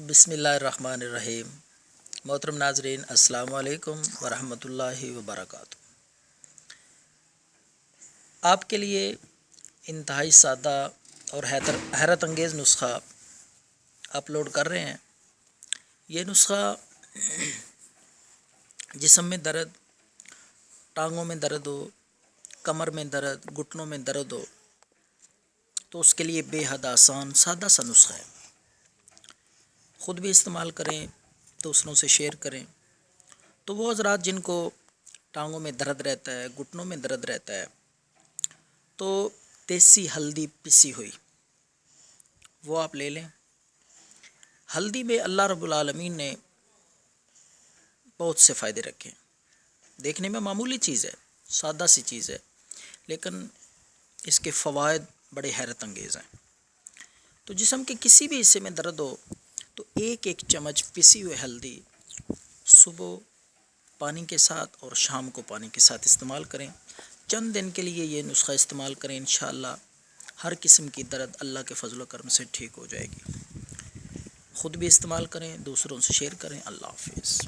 بسم اللہ الرحمن الرحیم۔ محترم ناظرین، السلام علیکم ورحمۃ اللہ وبرکاتہ۔ آپ کے لیے انتہائی سادہ اور حیرت انگیز نسخہ اپلوڈ کر رہے ہیں۔ یہ نسخہ جسم میں درد، ٹانگوں میں درد ہو، کمر میں درد، گھٹنوں میں درد ہو تو اس کے لیے بے حد آسان سادہ سا نسخہ ہے۔ خود بھی استعمال کریں، دوسروں سے شیئر کریں۔ تو وہ حضرات جن کو ٹانگوں میں درد رہتا ہے، گھٹنوں میں درد رہتا ہے، تو دیسی ہلدی پسی ہوئی وہ آپ لے لیں۔ ہلدی میں اللہ رب العالمین نے بہت سے فائدے رکھے ہیں۔ دیکھنے میں معمولی چیز ہے، سادہ سی چیز ہے، لیکن اس کے فوائد بڑے حیرت انگیز ہیں۔ تو جسم کے کسی بھی حصے میں درد ہو تو ایک چمچ پسی ہوئی ہلدی صبح پانی کے ساتھ اور شام کو پانی کے ساتھ استعمال کریں۔ چند دن کے لیے یہ نسخہ استعمال کریں، انشاءاللہ ہر قسم کی درد اللہ کے فضل و کرم سے ٹھیک ہو جائے گی۔ خود بھی استعمال کریں، دوسروں سے شیئر کریں۔ اللہ حافظ۔